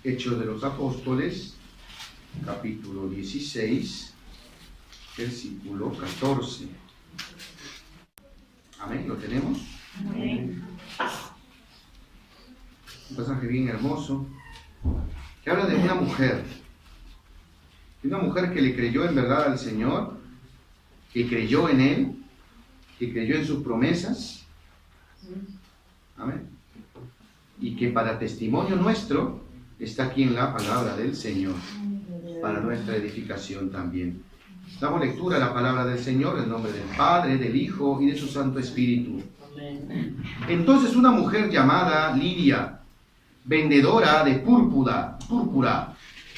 Hechos de los Apóstoles, capítulo 16, versículo 14. Amén, ¿lo tenemos? Amén. Un pasaje bien hermoso, que habla de una mujer que le creyó en verdad al Señor, que creyó en Él, que creyó en sus promesas. Amén. Y que para testimonio nuestro está aquí en la palabra del Señor, para nuestra edificación también. Damos lectura a la palabra del Señor en nombre del Padre, del Hijo y de su Santo Espíritu. Entonces una mujer llamada Lidia, vendedora de púrpura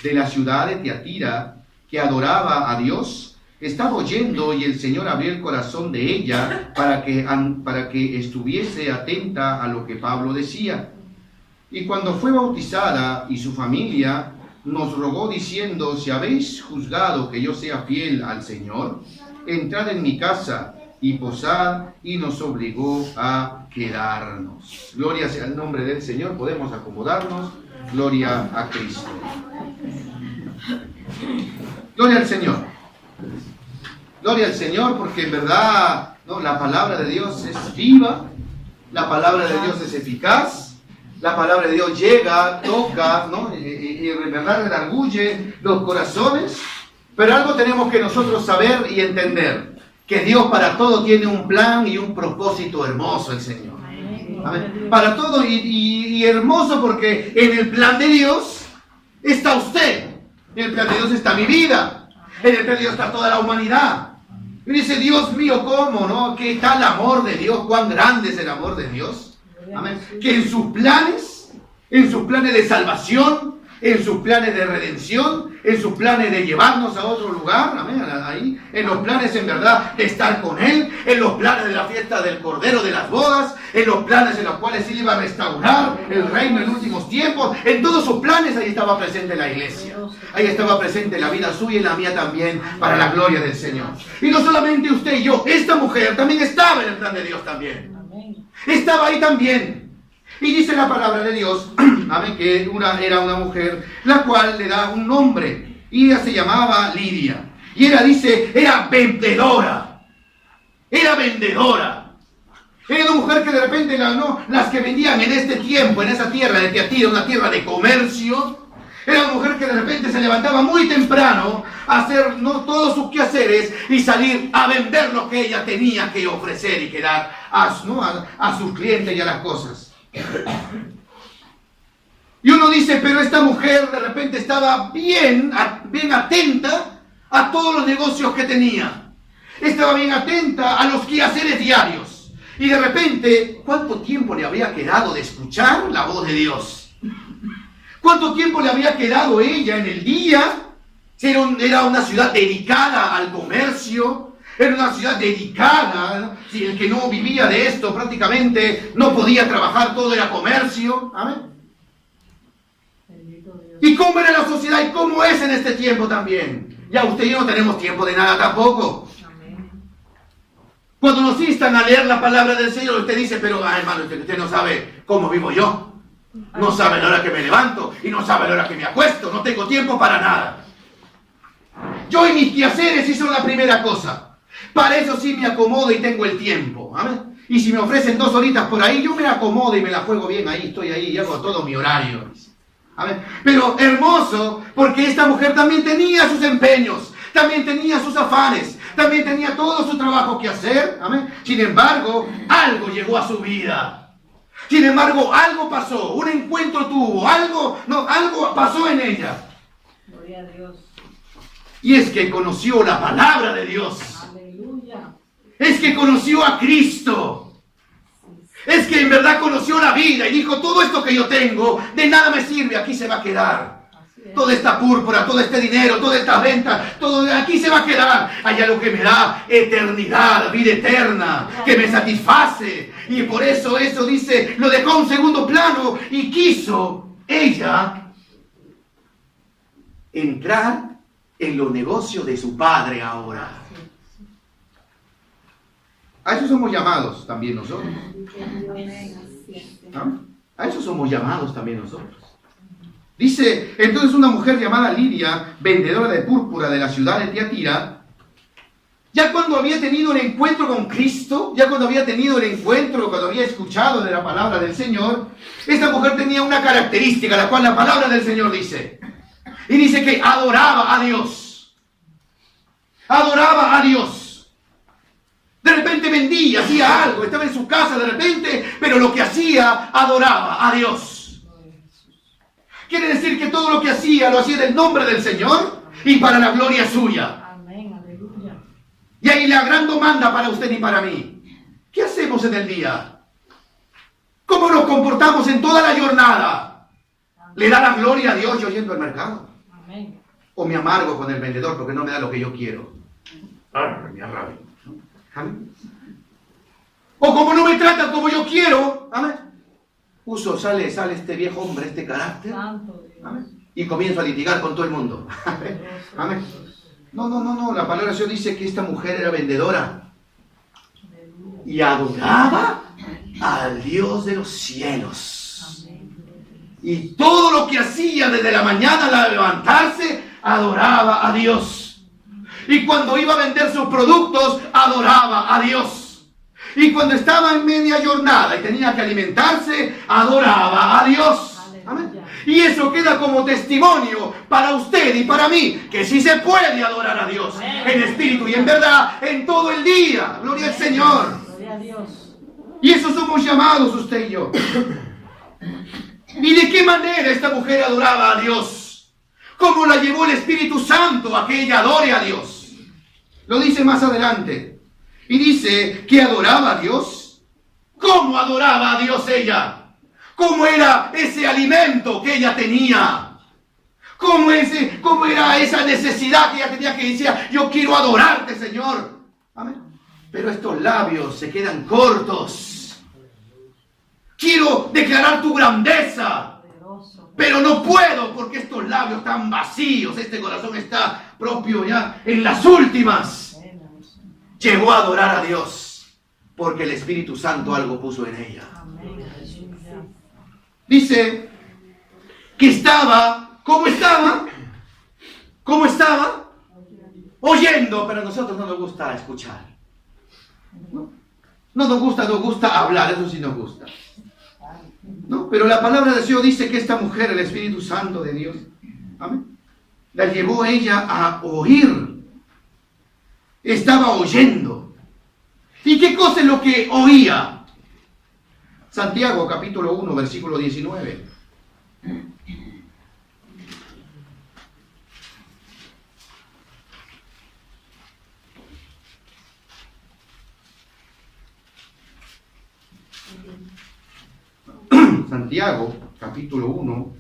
de la ciudad de Tiatira, que adoraba a Dios, estaba oyendo y el Señor abrió el corazón de ella para que estuviese atenta a lo que Pablo decía. Y cuando fue bautizada y su familia nos rogó diciendo: si habéis juzgado que yo sea fiel al Señor, entrad en mi casa y posad, y nos obligó a quedarnos. Gloria sea el nombre del Señor. Podemos acomodarnos. Gloria a Cristo. Gloria al Señor. Gloria al Señor, porque en verdad, ¿no?, la palabra de Dios es viva, la palabra de Dios es eficaz, la palabra de Dios llega, toca, ¿no?, y en verdad redarguye los corazones. Pero algo tenemos que nosotros saber y entender: que Dios para todo tiene un plan y un propósito hermoso, el Señor. Amén. Para todo y hermoso, porque en el plan de Dios está usted, en el plan de Dios está mi vida, en el plan de Dios está toda la humanidad. Y dice: Dios mío, ¿cómo, no? ¿Qué tal el amor de Dios? ¿Cuán grande es el amor de Dios? Amén. Que en sus planes de salvación, en sus planes de redención, en sus planes de llevarnos a otro lugar, amén, ahí, en los planes en verdad de estar con Él, en los planes de la fiesta del Cordero, de las bodas, en los planes en los cuales Él iba a restaurar el reino en últimos tiempos, en todos sus planes ahí estaba presente la iglesia, ahí estaba presente la vida suya y la mía también, para la gloria del Señor. Y no solamente usted y yo, esta mujer también estaba en el plan de Dios también, estaba ahí también. Y dice la palabra de Dios, amén, que era una mujer, la cual le da un nombre, y ella se llamaba Lidia. Y ella dice, era vendedora. Era una mujer que de repente, las que vendían en este tiempo, en esa tierra de Tiatira, una tierra de comercio, era una mujer que de repente se levantaba muy temprano a hacer todos sus quehaceres y salir a vender lo que ella tenía que ofrecer y que dar a sus clientes y a las cosas. Y uno dice, pero esta mujer de repente estaba bien atenta a todos los negocios que tenía. Estaba bien atenta a los quehaceres diarios. Y de repente, ¿cuánto tiempo le habría quedado de escuchar la voz de Dios? ¿Cuánto tiempo le habría quedado ella en el día? Era una ciudad dedicada al comercio. Era una ciudad dedicada, ¿no? Si el que no vivía de esto prácticamente no podía trabajar, todo era comercio. Amén. ¿Y cómo era la sociedad y cómo es en este tiempo también? Ya usted y yo no tenemos tiempo de nada tampoco. Amén. Cuando nos instan a leer la palabra del Señor, usted dice, pero hermano, usted no sabe cómo vivo yo. No sabe la hora que me levanto y no sabe la hora que me acuesto. No tengo tiempo para nada. Yo y mis quehaceres sí son la primera cosa. Para eso sí me acomodo y tengo el tiempo. ¿Amén? Y si me ofrecen 2 horitas por ahí, yo me acomodo y me la juego bien ahí, estoy ahí y hago todo mi horario. ¿Amén? Pero hermoso, porque esta mujer también tenía sus empeños, también tenía sus afanes, también tenía todo su trabajo que hacer. ¿Amén? Sin embargo, algo llegó a su vida. Sin embargo, algo pasó, un encuentro tuvo, algo pasó en ella. Gloria a Dios. Y es que conoció la palabra de Dios. Es que conoció a Cristo. Es que en verdad conoció la vida y dijo, todo esto que yo tengo, de nada me sirve, aquí se va a quedar. Toda esta púrpura, todo este dinero, toda esta venta, todo aquí se va a quedar. Allá lo que me da eternidad, vida eterna, que me satisface. Y por eso dice, lo dejó a un segundo plano y quiso ella entrar en los negocios de su padre ahora. A eso somos llamados también nosotros. ¿No? A eso somos llamados también nosotros. Dice, entonces una mujer llamada Lidia, vendedora de púrpura de la ciudad de Tiatira, ya cuando había tenido el encuentro con Cristo, ya cuando había tenido el encuentro, cuando había escuchado de la palabra del Señor, esta mujer tenía una característica, la cual la palabra del Señor dice. Y dice que adoraba a Dios. Adoraba a Dios. De repente vendía, hacía algo, estaba en su casa de repente, pero lo que hacía, adoraba a Dios. Quiere decir que todo lo que hacía, lo hacía en el nombre del Señor y para la gloria suya. Y hay la gran demanda para usted y para mí. ¿Qué hacemos en el día? ¿Cómo nos comportamos en toda la jornada? ¿Le da la gloria a Dios yo yendo al mercado? Amén. ¿O me amargo con el vendedor porque no me da lo que yo quiero? Me arrabio. Amén. ¿O como no me tratan como yo quiero? Amén. Sale este viejo hombre, este carácter. Amén. Y comienzo a litigar con todo el mundo. Amén. Amén. No, la palabra de Dios dice que esta mujer era vendedora y adoraba al Dios de los cielos. Y todo lo que hacía desde la mañana al levantarse, adoraba a Dios. Y cuando iba a vender sus productos, adoraba a Dios. Y cuando estaba en media jornada y tenía que alimentarse, adoraba a Dios. Amén. Y eso queda como testimonio para usted y para mí, que sí se puede adorar a Dios en espíritu y en verdad en todo el día. Gloria al Señor. Gloria a Dios. Y eso somos llamados usted y yo. ¿Y de qué manera esta mujer adoraba a Dios? ¿Cómo la llevó el Espíritu Santo a que ella adore a Dios? Lo dice más adelante. Y dice que adoraba a Dios. ¿Cómo adoraba a Dios ella? ¿Cómo era ese alimento que ella tenía? ¿Cómo era esa necesidad que ella tenía, que decía, yo quiero adorarte, Señor? Amén. Pero estos labios se quedan cortos. Quiero declarar tu grandeza, pero no puedo porque estos labios están vacíos. Este corazón está propio ya en las últimas. Llegó a adorar a Dios porque el Espíritu Santo algo puso en ella. Dice que estaba, ¿cómo estaba? ¿Cómo estaba? Oyendo, pero a nosotros no nos gusta escuchar. No nos gusta hablar, eso sí nos gusta. ¿No? Pero la palabra de Dios dice que esta mujer, el Espíritu Santo de Dios, amén, la llevó ella a oír. Estaba oyendo. ¿Y qué cosa es lo que oía? Santiago capítulo 1, versículo 19. Santiago capítulo 1,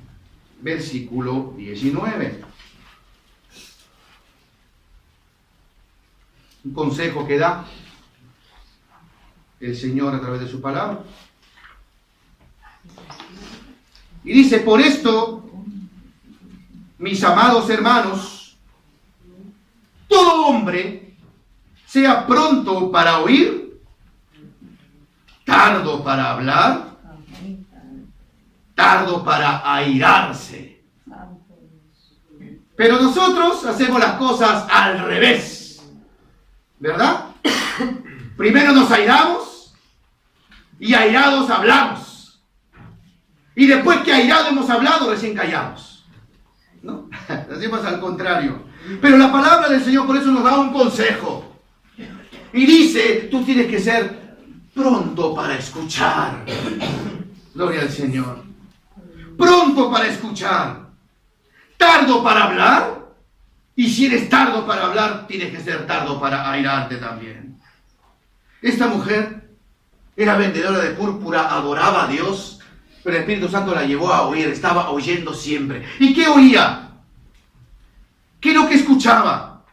versículo 19. Un consejo que da el Señor a través de su palabra. Y dice, por esto, mis amados hermanos, todo hombre sea pronto para oír, tardo para hablar, tardo para airarse. Pero nosotros hacemos las cosas al revés, ¿verdad? Primero nos airamos y airados hablamos. Y después que airado hemos hablado, recién callamos. ¿No? Hacemos al contrario. Pero la palabra del Señor por eso nos da un consejo. Y dice, tú tienes que ser pronto para escuchar. Gloria al Señor. Pronto para escuchar. Tardo para hablar. Y si eres tardo para hablar, tienes que ser tardo para airarte también. Esta mujer era vendedora de púrpura, adoraba a Dios. Pero el Espíritu Santo la llevó a oír, estaba oyendo siempre. ¿Y qué oía? ¿Qué es lo que escuchaba?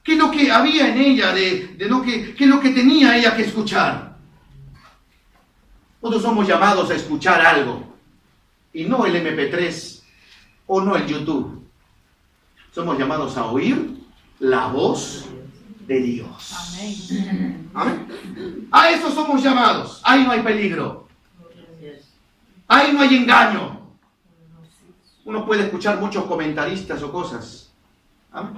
¿Qué es lo que había en ella? ¿Qué es lo que tenía ella que escuchar? Nosotros somos llamados a escuchar algo. Y no el MP3 o no el YouTube. Somos llamados a oír la voz de Dios. Amén. Amén. A eso somos llamados. Ahí no hay peligro. Ahí no hay engaño. Uno puede escuchar muchos comentaristas o cosas. ¿Amén?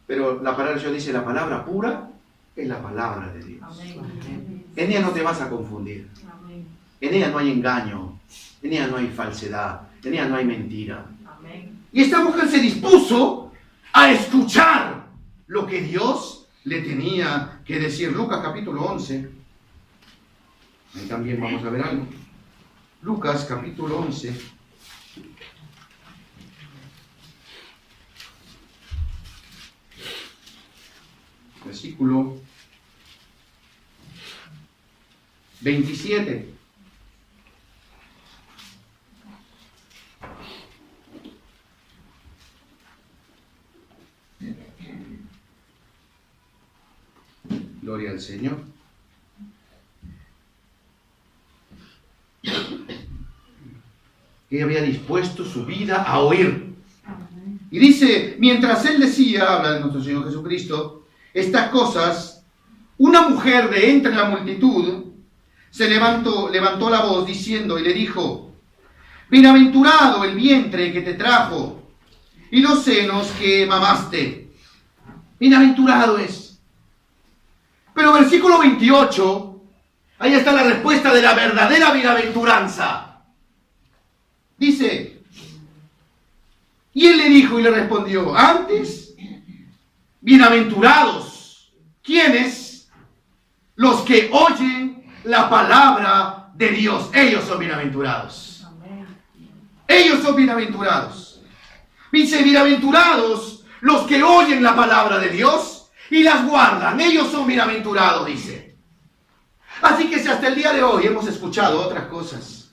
Pero la palabra de Dios dice, la palabra pura es la palabra de Dios. Amén. En ella no te vas a confundir. Amén. En ella no hay engaño. En ella no hay falsedad. En ella no hay mentira. Amén. Y esta mujer se dispuso a escuchar lo que Dios le tenía que decir. Lucas capítulo 11. Ahí también vamos a ver algo. Lucas capítulo 11. Versículo 27. Gloria al Señor. Ella había dispuesto su vida a oír. Y dice, mientras él decía, habla de nuestro Señor Jesucristo, estas cosas, una mujer de entre la multitud se levantó la voz diciendo y le dijo, bienaventurado el vientre que te trajo y los senos que mamaste. Bienaventurado es. Pero versículo 28, ahí está la respuesta de la verdadera bienaventuranza. Dice, y él le dijo y le respondió, antes, bienaventurados, ¿quiénes? Los que oyen la palabra de Dios. Ellos son bienaventurados. Ellos son bienaventurados. Dice, bienaventurados los que oyen la palabra de Dios y las guardan. Ellos son bienaventurados, dice. Así que si hasta el día de hoy hemos escuchado otras cosas,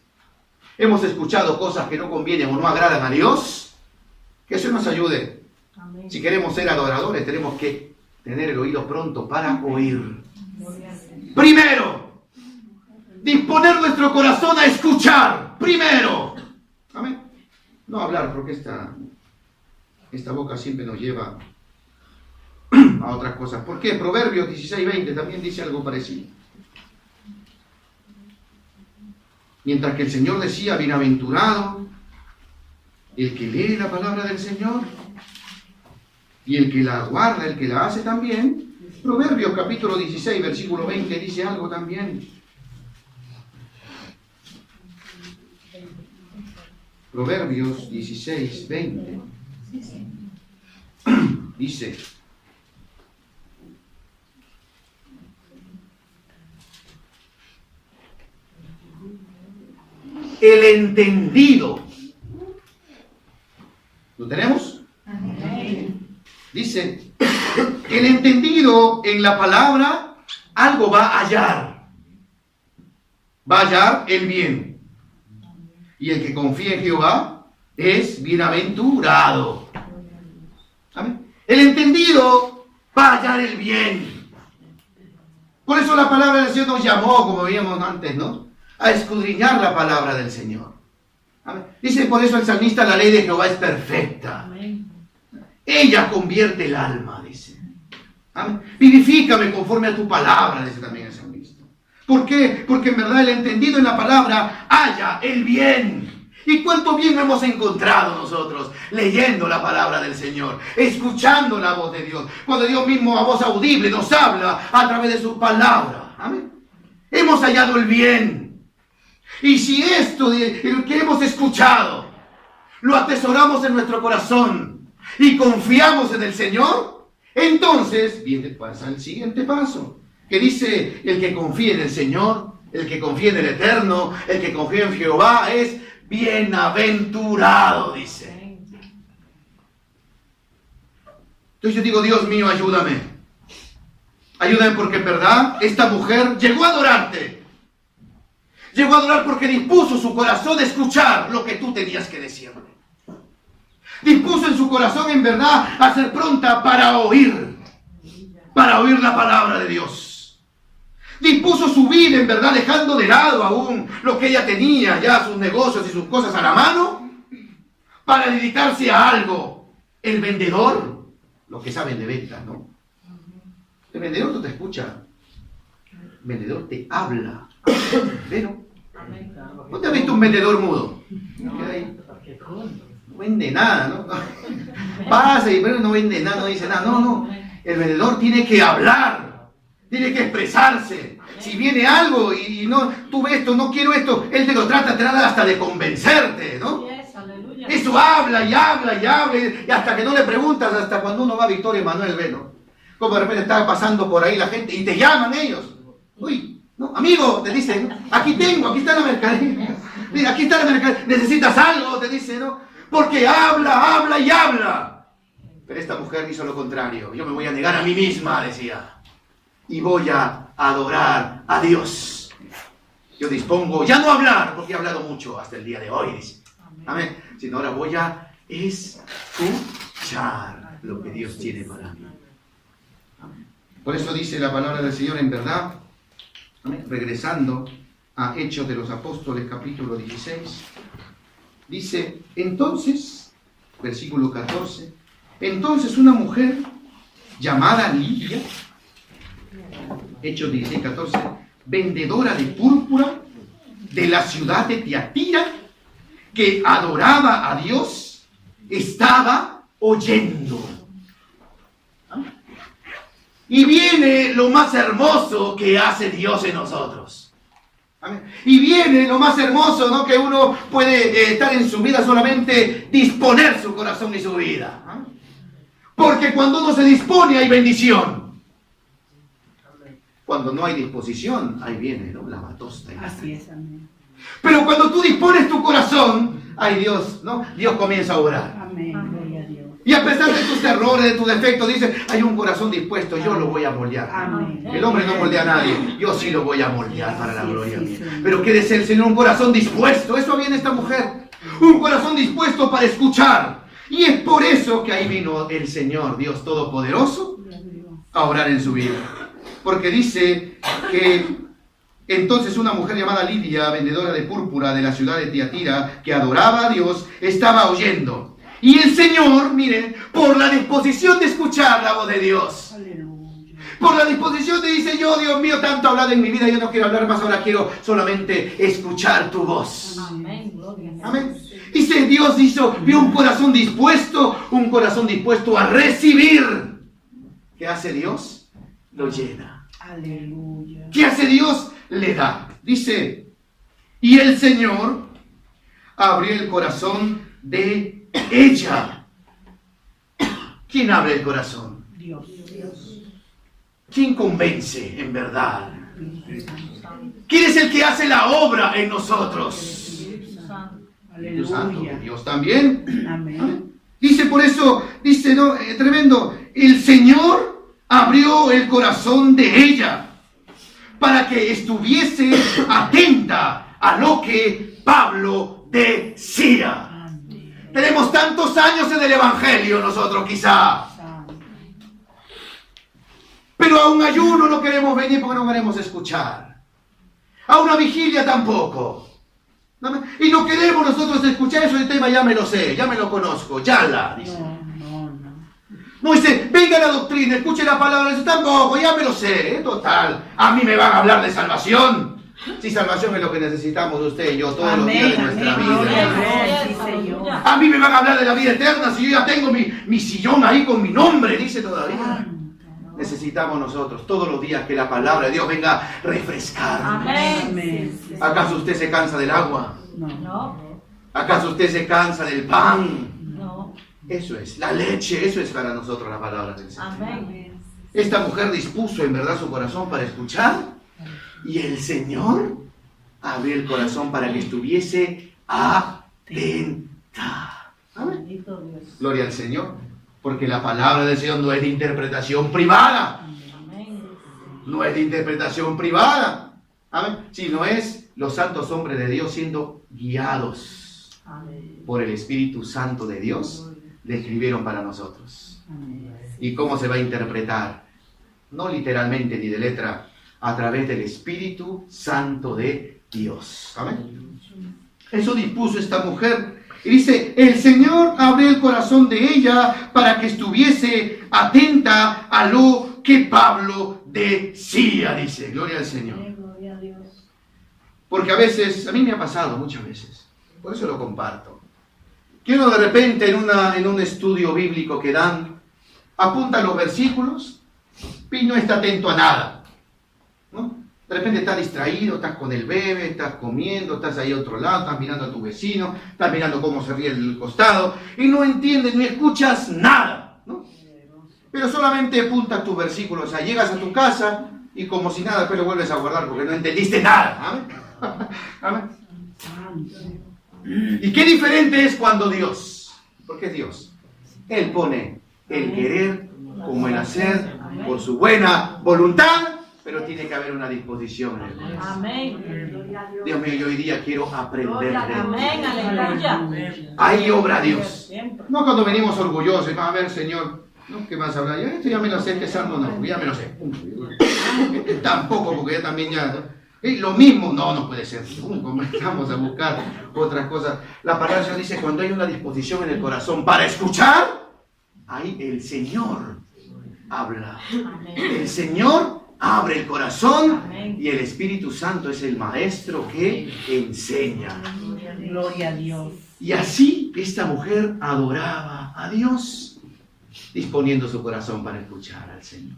hemos escuchado cosas que no convienen o no agradan a Dios, que eso nos ayude. Amén. Si queremos ser adoradores, tenemos que tener el oído pronto para oír. Primero, disponer nuestro corazón a escuchar. Primero. Amén. No hablar, porque esta boca siempre nos lleva a otras cosas. ¿Por qué? Proverbios 16:20 también dice algo parecido. Mientras que el Señor decía, bienaventurado el que lee la palabra del Señor y el que la guarda, el que la hace también. Proverbios capítulo 16, versículo 20 dice algo también. Proverbios 16, 20 dice, el entendido. ¿Lo tenemos? Dice, el entendido en la palabra algo va a hallar. Va a hallar el bien. Y el que confía en Jehová es bienaventurado. ¿Amén? El entendido va a hallar el bien. Por eso la palabra del Señor nos llamó, como veíamos antes, ¿no? A escudriñar la palabra del Señor. Amén. Dice por eso el salmista, la ley de Jehová es perfecta. Amén. Ella convierte el alma, dice. Amén. Vivifícame conforme a tu palabra, dice también el salmista. ¿Por qué? Porque en verdad el entendido en la palabra halla el bien. ¿Y cuánto bien hemos encontrado nosotros leyendo la palabra del Señor, escuchando la voz de Dios? Cuando Dios mismo a voz audible nos habla a través de su palabra. Amén. Hemos hallado el bien. Y si esto que hemos escuchado lo atesoramos en nuestro corazón y confiamos en el Señor, entonces pasa el siguiente paso, que dice, el que confía en el Señor, el que confía en el Eterno, el que confía en Jehová es bienaventurado, dice. Entonces yo digo, Dios mío, ayúdame. Ayúdame porque en verdad esta mujer llegó a adorarte. Llegó a adorar porque dispuso su corazón a escuchar lo que tú tenías que decirle. Dispuso en su corazón en verdad a ser pronta para oír la palabra de Dios. Dispuso su vida en verdad dejando de lado aún lo que ella tenía, ya sus negocios y sus cosas a la mano, para dedicarse a algo. El vendedor, los que saben de ventas, ¿no? El vendedor no te escucha, el vendedor te habla. ¿Pero? ¿No te has visto un vendedor mudo? ¿Qué hay? no vende nada, ¿no? Pasa y pero no vende nada, no dice nada. No, no. El vendedor tiene que hablar, tiene que expresarse. Si viene algo y no, tú ves esto, no quiero esto, él te lo trata hasta de convencerte, ¿no? Eso habla y habla y habla, y hasta que no le preguntas, hasta cuando uno va a Victoria Emanuel, ve, ¿no? Como de repente está pasando por ahí la gente y te llaman ellos. Uy, no, amigo, te dicen, ¿no? Aquí está la mercadería. Mira, aquí está la mercadería. ¿Necesitas algo? Te dice, ¿no? Porque habla, habla y habla. Pero esta mujer hizo lo contrario. Yo me voy a negar a mí misma, decía. Y voy a adorar a Dios. Yo dispongo ya no hablar, porque he hablado mucho hasta el día de hoy, dice. Amén. Sino ahora voy a escuchar lo que Dios tiene para mí. Por eso dice la palabra del Señor en verdad, amén, regresando a Hechos de los Apóstoles, capítulo 16, dice, entonces, versículo 14, entonces una mujer llamada Lidia, Hechos 16, 14, vendedora de púrpura de la ciudad de Tiatira, que adoraba a Dios, estaba oyendo. Y viene lo más hermoso que hace Dios en nosotros. ¿Amén? Y viene lo más hermoso, ¿no? Que uno puede estar en su vida solamente disponer su corazón y su vida. ¿Amén? Porque cuando uno se dispone hay bendición. Cuando no hay disposición, ahí viene, ¿no? La matosta. Así es, amén. Pero cuando tú dispones tu corazón, ay Dios, ¿no? Dios comienza a obrar. Amén, gloria a Dios. Y a pesar de tus errores, de tus defectos, dice, hay un corazón dispuesto, yo lo voy a moldear. Amén. El hombre no moldea a nadie, yo sí lo voy a moldear para la gloria mía. Pero ¿qué desea el Señor? Un corazón dispuesto. Eso viene esta mujer. Un corazón dispuesto para escuchar. Y es por eso que ahí vino el Señor, Dios Todopoderoso, a obrar en su vida. Porque dice que entonces una mujer llamada Lidia, vendedora de púrpura de la ciudad de Tiatira, que adoraba a Dios, estaba oyendo. Y el Señor, miren, por la disposición de escuchar la voz de Dios, por la disposición de dice yo, Dios mío, tanto hablado en mi vida, yo no quiero hablar más, ahora quiero solamente escuchar tu voz. Amén, gloria a Dios. Amén. Dice, Dios vio un corazón dispuesto a recibir. ¿Qué hace Dios? Lo llena. Aleluya. ¿Qué hace Dios? Le da. Dice, y el Señor abrió el corazón de ella. ¿Quién abre el corazón? Dios. ¿Quién convence en verdad? ¿Quién es el que hace la obra en nosotros? Espíritu Santo, Dios también. Amén. Dice por eso, dice, no, tremendo, el Señor abrió el corazón de ella para que estuviese atenta a lo que Pablo decía. Tenemos tantos años en el Evangelio nosotros quizá. Pero a un ayuno no queremos venir porque no queremos escuchar. A una vigilia tampoco. Y no queremos nosotros escuchar eso, el tema ya me lo sé, ya me lo conozco, ya la, dice. No dice, venga la doctrina, escuche la palabra, dice, tampoco, ya me lo sé, total. A mí me van a hablar de salvación. Si salvación es lo que necesitamos usted y yo todos los días de nuestra vida. A mí me van a hablar de la vida eterna si yo ya tengo mi sillón ahí con mi nombre, dice todavía. Necesitamos nosotros todos los días que la palabra de Dios venga a refrescarnos. Amén. ¿Acaso usted se cansa del agua? No. ¿Acaso usted se cansa del pan? No. Eso es, la leche, eso es para nosotros la palabra del Señor. Amén. Esta mujer dispuso en verdad su corazón para escuchar y el Señor abrió el corazón para que estuviese atenta. Amén. Bendito Dios. Gloria al Señor, porque la palabra del Señor no es de interpretación privada. Amén. No es de interpretación privada. Amén. Sino es los santos hombres de Dios siendo guiados Amén. por el Espíritu Santo de Dios, le escribieron para nosotros. Amén. ¿Y cómo se va a interpretar? No literalmente ni de letra, a través del Espíritu Santo de Dios. Amén. Eso dispuso esta mujer. Y dice, el Señor abrió el corazón de ella para que estuviese atenta a lo que Pablo decía, dice. Gloria al Señor. Gloria a Dios. Porque a veces, a mí me ha pasado muchas veces, por eso lo comparto. que uno de repente en un estudio bíblico que dan, apunta los versículos y no está atento a nada, ¿no? De repente estás distraído, estás con el bebé, estás comiendo, estás ahí a otro lado, estás mirando a tu vecino, estás mirando cómo se ríe el costado y no entiendes ni escuchas nada, ¿no? Pero solamente apuntas tus versículos, o sea, llegas a tu casa y como si nada, después lo vuelves a guardar porque no entendiste nada. ¿Amén? ¿Amén? Y qué diferente es cuando Dios, porque es Dios, Él pone el querer como el hacer por su buena voluntad, pero tiene que haber una disposición en el corazón. Amén. Dios mío, yo hoy día quiero aprender de Amén, aleluya. Ahí obra Dios. No cuando venimos orgullosos, a ver, Señor, ¿no? ¿Qué más hablar? Esto ya me lo sé, este salmo no, ya me lo sé. Tampoco, porque ya también ya... Lo mismo, no puede ser. Comenzamos a buscar otras cosas. La palabra de Dios dice, cuando hay una disposición en el corazón para escuchar, ahí el Señor habla. El Señor abre el corazón y el Espíritu Santo es el maestro que enseña. Gloria a Dios. Y así esta mujer adoraba a Dios, disponiendo su corazón para escuchar al Señor.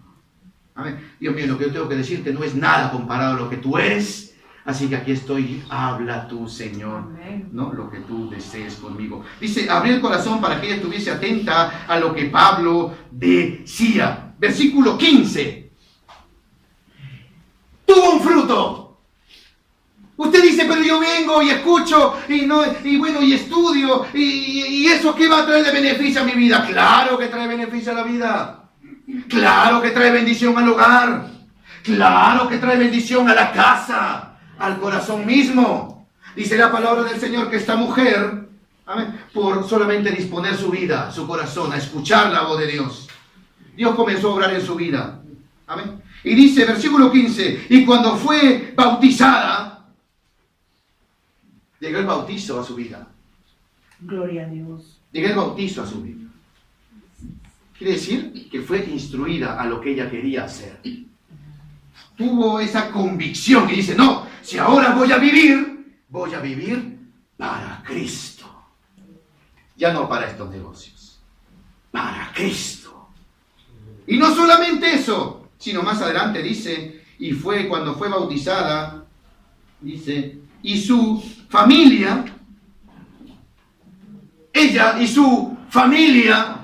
Amén. Dios mío, lo que yo tengo que decirte no es nada comparado a lo que tú eres. Así que aquí estoy, habla tú, Señor, ¿no? Lo que tú desees conmigo. Dice, abrió el corazón para que ella estuviese atenta a lo que Pablo decía. Versículo 15. Tuvo un fruto. Usted dice, pero yo vengo y escucho y estudio y eso ¿qué va a traer de beneficio a mi vida? Claro que trae beneficio a la vida. Claro que trae bendición al hogar. Claro que trae bendición a la casa, al corazón mismo. Dice la palabra del Señor que esta mujer, amén, por solamente disponer su vida, su corazón, a escuchar la voz de Dios, Dios comenzó a obrar en su vida. Amén. Y dice, versículo 15, y cuando fue bautizada, llegó el bautizo a su vida. Gloria a Dios. Llegó el bautizo a su vida. Quiere decir que fue instruida a lo que ella quería hacer. Tuvo esa convicción y dice, no, si ahora voy a vivir para Cristo. Ya no para estos negocios, para Cristo. Y no solamente eso, sino más adelante dice, y fue cuando fue bautizada, dice, y su familia, ella y su familia,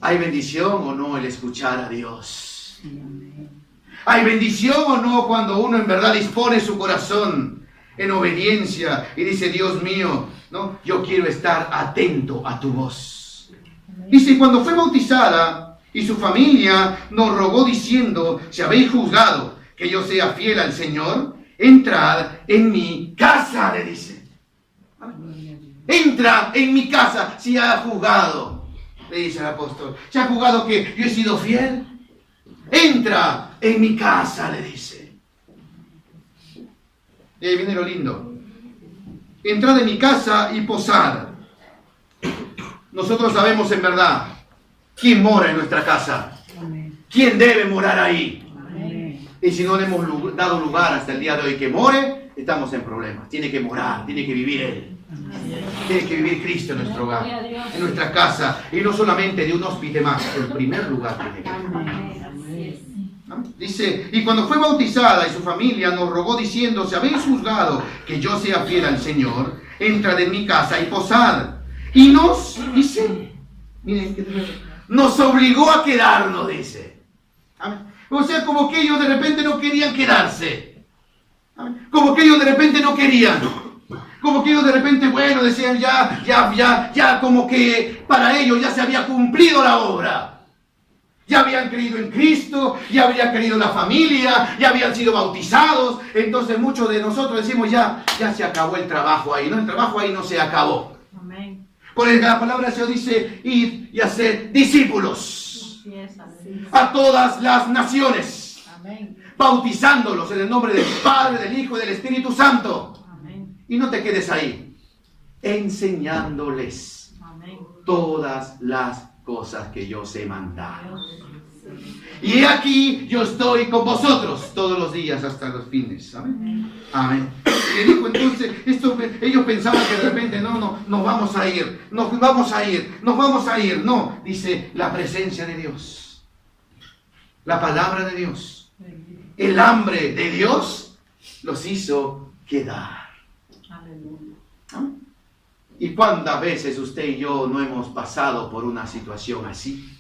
¿hay bendición o no el escuchar a Dios? ¿Hay bendición o no cuando uno en verdad dispone su corazón en obediencia y dice, Dios mío, ¿no? Yo quiero estar atento a tu voz? Dice, cuando fue bautizada y su familia nos rogó diciendo, si habéis juzgado que yo sea fiel al Señor, entrad en mi casa, le dice. Entra en mi casa si ha juzgado, le dice el apóstol. ¿Se ha jugado que yo he sido fiel? Entra en mi casa, le dice. Y ahí viene lo lindo. Entrad en mi casa y posad. Nosotros sabemos en verdad quién mora en nuestra casa. ¿Quién debe morar ahí? Amén. Y si no le hemos dado lugar hasta el día de hoy que more, estamos en problemas. Tiene que morar, tiene que vivir Él. Tiene que vivir Cristo en nuestro hogar, en nuestra casa, y no solamente de un hóspede más, el primer lugar tiene que vivir. Dice, y cuando fue bautizada y su familia nos rogó diciendo, si habéis juzgado que yo sea fiel al Señor, entrad en mi casa y posad. Y nos, dice, miren, nos obligó a quedarnos, dice. Amén. O sea, como que ellos de repente no querían quedarse. Amén. Como que ellos de repente no querían. Como que ellos de repente, bueno, decían ya, como que para ellos ya se había cumplido la obra. Ya habían creído en Cristo, ya había creído la familia, ya habían sido bautizados. Entonces muchos de nosotros decimos, ya se acabó el trabajo ahí. No, el trabajo ahí no se acabó. Amén. Porque la palabra del Señor dice, id y hacer discípulos a todas las naciones. Amén. Bautizándolos en el nombre del Padre, del Hijo y del Espíritu Santo. Amén. Y no te quedes ahí. Enseñándoles Amén. todas las cosas que yo os he mandado. Y he aquí, yo estoy con vosotros todos los días hasta los fines. Amén. Amén. Y dijo entonces, ellos pensaban que de repente, no, nos vamos a ir. No, dice la presencia de Dios. La palabra de Dios. El hambre de Dios los hizo quedar. Aleluya. ¿Y cuántas veces usted y yo no hemos pasado por una situación así?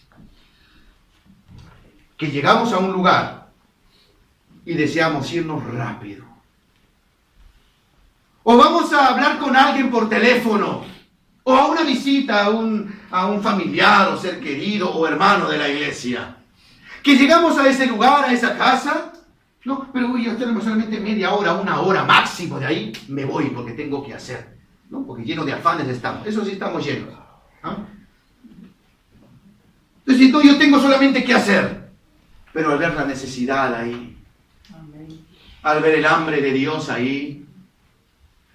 Que llegamos a un lugar y deseamos irnos rápido. O vamos a hablar con alguien por teléfono, o a una visita a un familiar o ser querido o hermano de la iglesia. Que llegamos a ese lugar, a esa casa, no, pero yo tenemos solamente media hora, una hora máximo, de ahí me voy porque tengo que hacer, ¿no? Porque lleno de afanes estamos, eso sí estamos llenos. ¿Ah? Entonces, no, yo tengo solamente que hacer. Pero al ver la necesidad ahí, al ver el hambre de Dios ahí,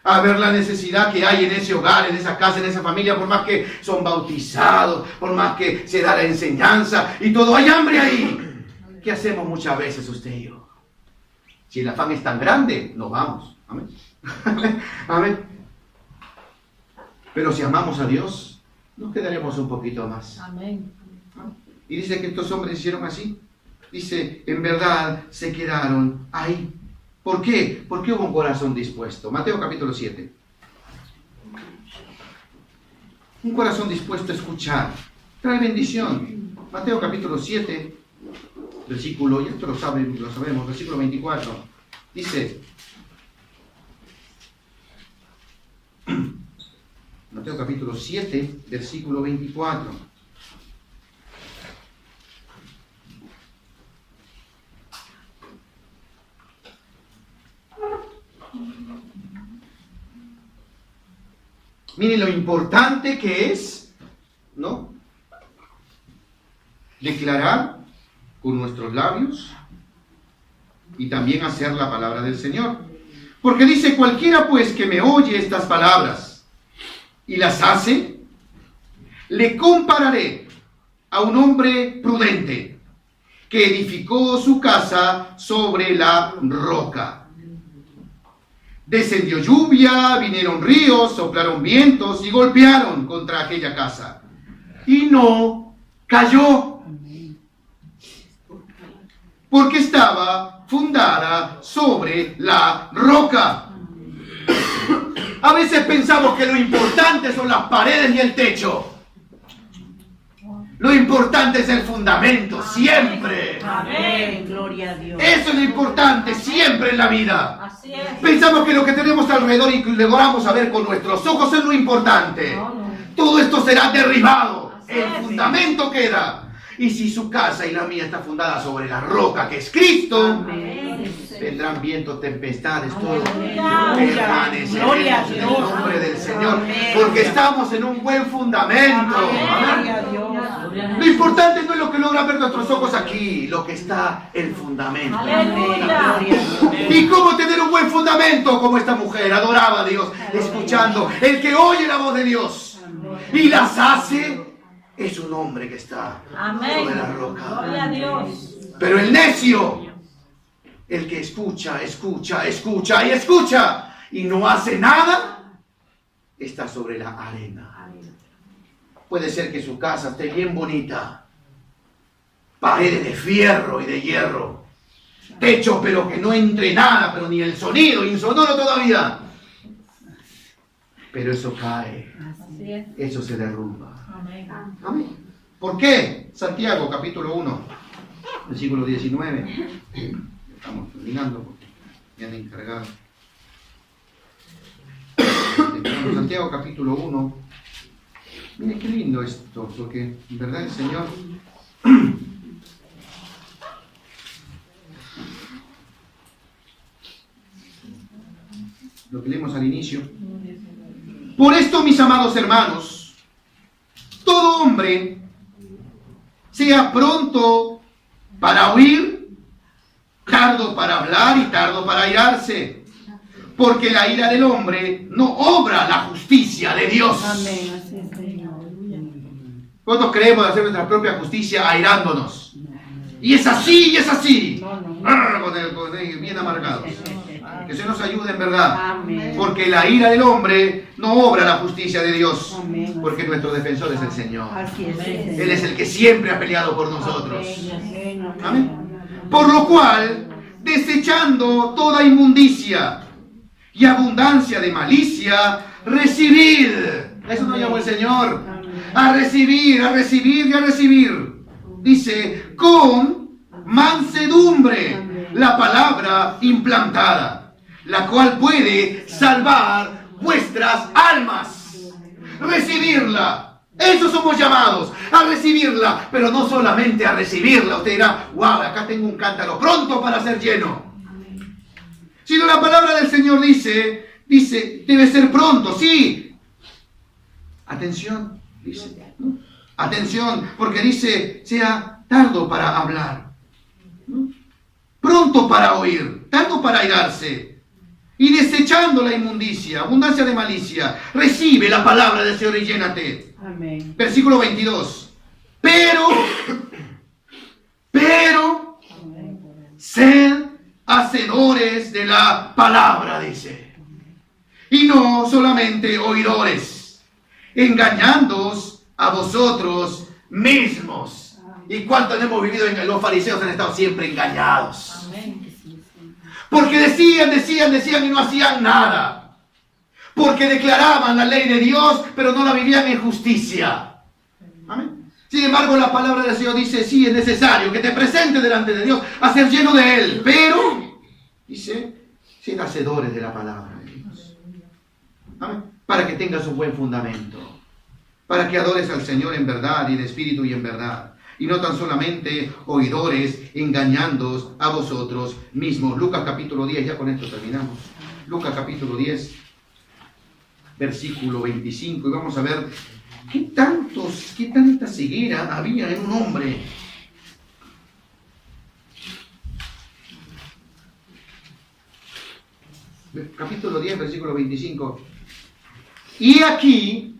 al ver la necesidad que hay en ese hogar, en esa casa, en esa familia, por más que son bautizados, por más que se da la enseñanza y todo, hay hambre ahí. ¿Qué hacemos muchas veces usted y yo? Si el afán es tan grande, nos vamos. Amén. Amén. Pero si amamos a Dios, nos quedaremos un poquito más. Amén. Y dice que estos hombres hicieron así. Dice, en verdad se quedaron ahí. ¿Por qué? Porque hubo un corazón dispuesto. Mateo capítulo 7. Un corazón dispuesto a escuchar. Trae bendición. Mateo capítulo 7, versículo, y esto lo sabemos, versículo 24. Dice, Mateo capítulo 7, versículo 24. Miren lo importante que es, ¿no? Declarar con nuestros labios y también hacer la palabra del Señor. Porque dice, cualquiera pues que me oye estas palabras y las hace, le compararé a un hombre prudente que edificó su casa sobre la roca. Descendió lluvia, vinieron ríos, soplaron vientos y golpearon contra aquella casa. Y no cayó, porque estaba fundada sobre la roca. A veces pensamos que lo importante son las paredes y el techo. Lo importante es el fundamento, siempre. Amén. Gloria a Dios. Eso es lo importante, siempre en la vida. Así es. Pensamos que lo que tenemos alrededor y que logramos a ver con nuestros ojos es lo importante. Todo esto será derribado. El fundamento queda. Y si su casa y la mía está fundada sobre la roca que es Cristo, vendrán vientos, tempestades, todo permaneceremos en el nombre del Señor, porque estamos en un buen fundamento. Lo importante no es lo que logran ver nuestros ojos aquí, lo que está el fundamento. ¿Y cómo tener un buen fundamento? Como esta mujer adoraba a Dios, escuchando, el que oye la voz de Dios y las hace, es un hombre que está sobre la roca. Gloria a Dios. Pero el necio, el que escucha, escucha, escucha y escucha y no hace nada, está sobre la arena. Puede ser que su casa esté bien bonita, paredes de fierro y de hierro, techo pero que no entre nada, pero ni el sonido, insonoro todavía. Pero eso cae, eso se derrumba. Amén. ¿Por qué? Santiago capítulo 1, versículo 19. Estamos terminando porque me han encargado. Santiago capítulo 1. Miren qué lindo esto, porque en verdad el Señor lo que leímos al inicio. Por esto, mis amados hermanos, todo hombre sea pronto para oír, tardo para hablar y tardo para airarse, porque la ira del hombre no obra la justicia de Dios. Amén. Así es, Señor. ¿Cuántos creemos hacer nuestra propia justicia airándonos? Y es así, y es así. No. Con el bien amargados. Que se nos ayude en verdad. Amén. Porque la ira del hombre no obra la justicia de Dios. Amén. Porque nuestro defensor es el Señor. Así es. Él es el que siempre ha peleado por nosotros. Amén. Amén. Por lo cual, desechando toda inmundicia y abundancia de malicia, recibid. Eso nos llamó el Señor. A recibir, a recibir y a recibir. Dice, con mansedumbre, la palabra implantada, la cual puede salvar vuestras almas. Recibirla. Eso somos llamados, a recibirla, pero no solamente a recibirla. Usted dirá, wow, acá tengo un cántaro pronto para ser lleno. Sino la palabra del Señor dice, debe ser pronto, sí. Atención, dice, ¿no? Atención, porque dice, sea tardo para hablar, ¿no? Pronto para oír, tardo para airarse. Y desechando la inmundicia, abundancia de malicia, recibe la palabra del Señor y llénate. Amén. Versículo 22. Pero, sed hacedores de la palabra, dice. Y no solamente oidores, engañándoos a vosotros mismos. ¿Y cuántos hemos vivido en los fariseos? Han estado siempre engañados. Porque decían y no hacían nada. Porque declaraban la ley de Dios, pero no la vivían en justicia. Amén. Sin embargo, la palabra del Señor dice, sí, es necesario que te presentes delante de Dios a ser lleno de Él. Pero, dice, sed hacedores de la palabra de Dios. Amén. Para que tengas un buen fundamento. Para que adores al Señor en verdad y en espíritu y en verdad. Y no tan solamente oidores, engañándoos a vosotros mismos. Lucas capítulo 10, ya con esto terminamos. Lucas capítulo 10, versículo 25. Y vamos a ver qué tanta ceguera había en un hombre. Capítulo 10, versículo 25. Y aquí,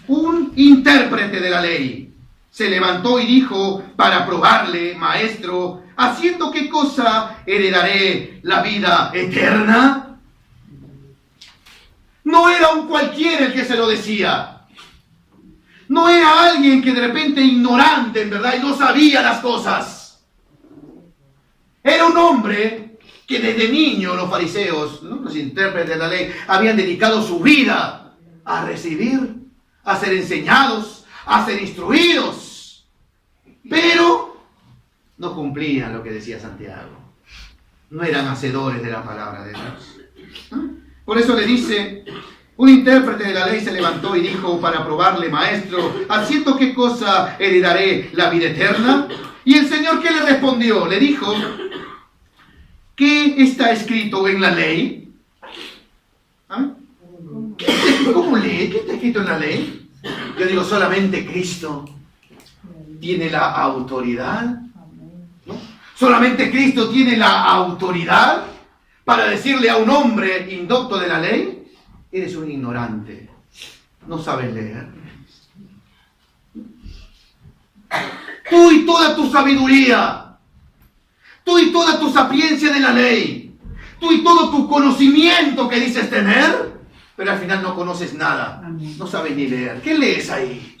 un intérprete de la ley se levantó y dijo para probarle, maestro, ¿haciendo qué cosa heredaré la vida eterna? No era un cualquiera el que se lo decía. No era alguien que de repente ignorante, en verdad, y no sabía las cosas. Era un hombre que desde niño los fariseos, ¿no?, los intérpretes de la ley, habían dedicado su vida a recibir, a ser enseñados, a ser instruidos, pero no cumplían lo que decía Santiago. No eran hacedores de la palabra de Dios. Por eso le dice, un intérprete de la ley se levantó y dijo para probarle, maestro, ¿haciendo qué cosa heredaré la vida eterna? Y el Señor, ¿qué le respondió? Le dijo, ¿qué está escrito en la ley? ¿Ah? ¿Cómo lee? ¿Qué está escrito en la ley? Yo digo, solamente Cristo tiene la autoridad, ¿no? Solamente Cristo tiene la autoridad para decirle a un hombre indocto de la ley, eres un ignorante, no sabes leer. Tú y toda tu sabiduría, tú y toda tu sapiencia de la ley, tú y todo tu conocimiento que dices tener, pero al final no conoces nada, no sabes ni leer. ¿Qué lees ahí?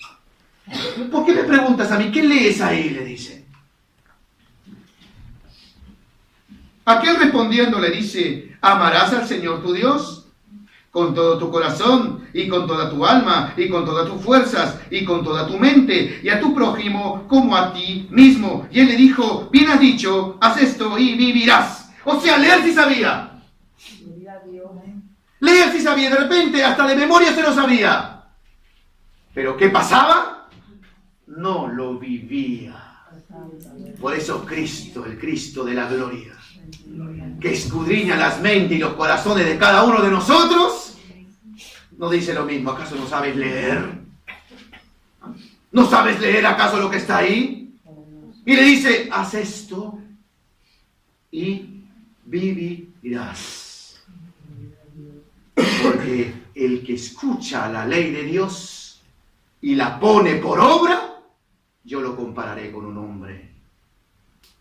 ¿Por qué me preguntas a mí? ¿Qué lees ahí? Le dice. Aquel respondiendo le dice, amarás al Señor tu Dios con todo tu corazón y con toda tu alma y con todas tus fuerzas y con toda tu mente y a tu prójimo como a ti mismo. Y él le dijo, bien has dicho, haz esto y vivirás. O sea, leer sí sabía. Leer sí sabía, de repente hasta de memoria se lo sabía. Pero ¿qué pasaba? No lo vivía. Por eso Cristo, el Cristo de la gloria, que escudriña las mentes y los corazones de cada uno de nosotros, nos dice lo mismo. ¿Acaso no sabes leer? ¿No sabes leer acaso lo que está ahí? Y le dice, haz esto y vivirás. Porque el que escucha la ley de Dios y la pone por obra, yo lo compararé con un hombre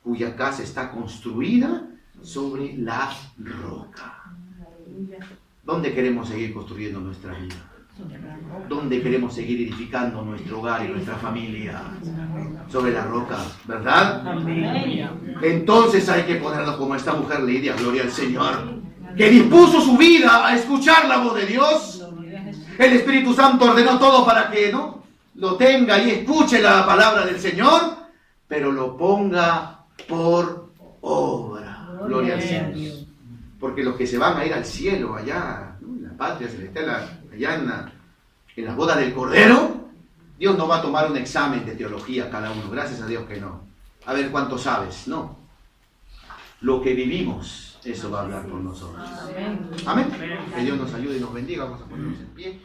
cuya casa está construida sobre la roca. ¿Dónde queremos seguir construyendo nuestra vida? ¿Dónde queremos seguir edificando nuestro hogar y nuestra familia? Sobre la roca, ¿verdad? Entonces hay que ponernos como esta mujer Lidia, gloria al Señor, que dispuso su vida a escuchar la voz de Dios. El Espíritu Santo ordenó todo para que no lo tenga y escuche la palabra del Señor, pero lo ponga por obra. Gloria al Señor. Porque los que se van a ir al cielo allá, ¿no?, en la patria celestial, allá en las bodas del Cordero, Dios no va a tomar un examen de teología cada uno. Gracias a Dios que no. A ver cuánto sabes. No. Lo que vivimos, eso va a hablar por nosotros. Amén. Que Dios nos ayude y nos bendiga. Vamos a ponernos en pie.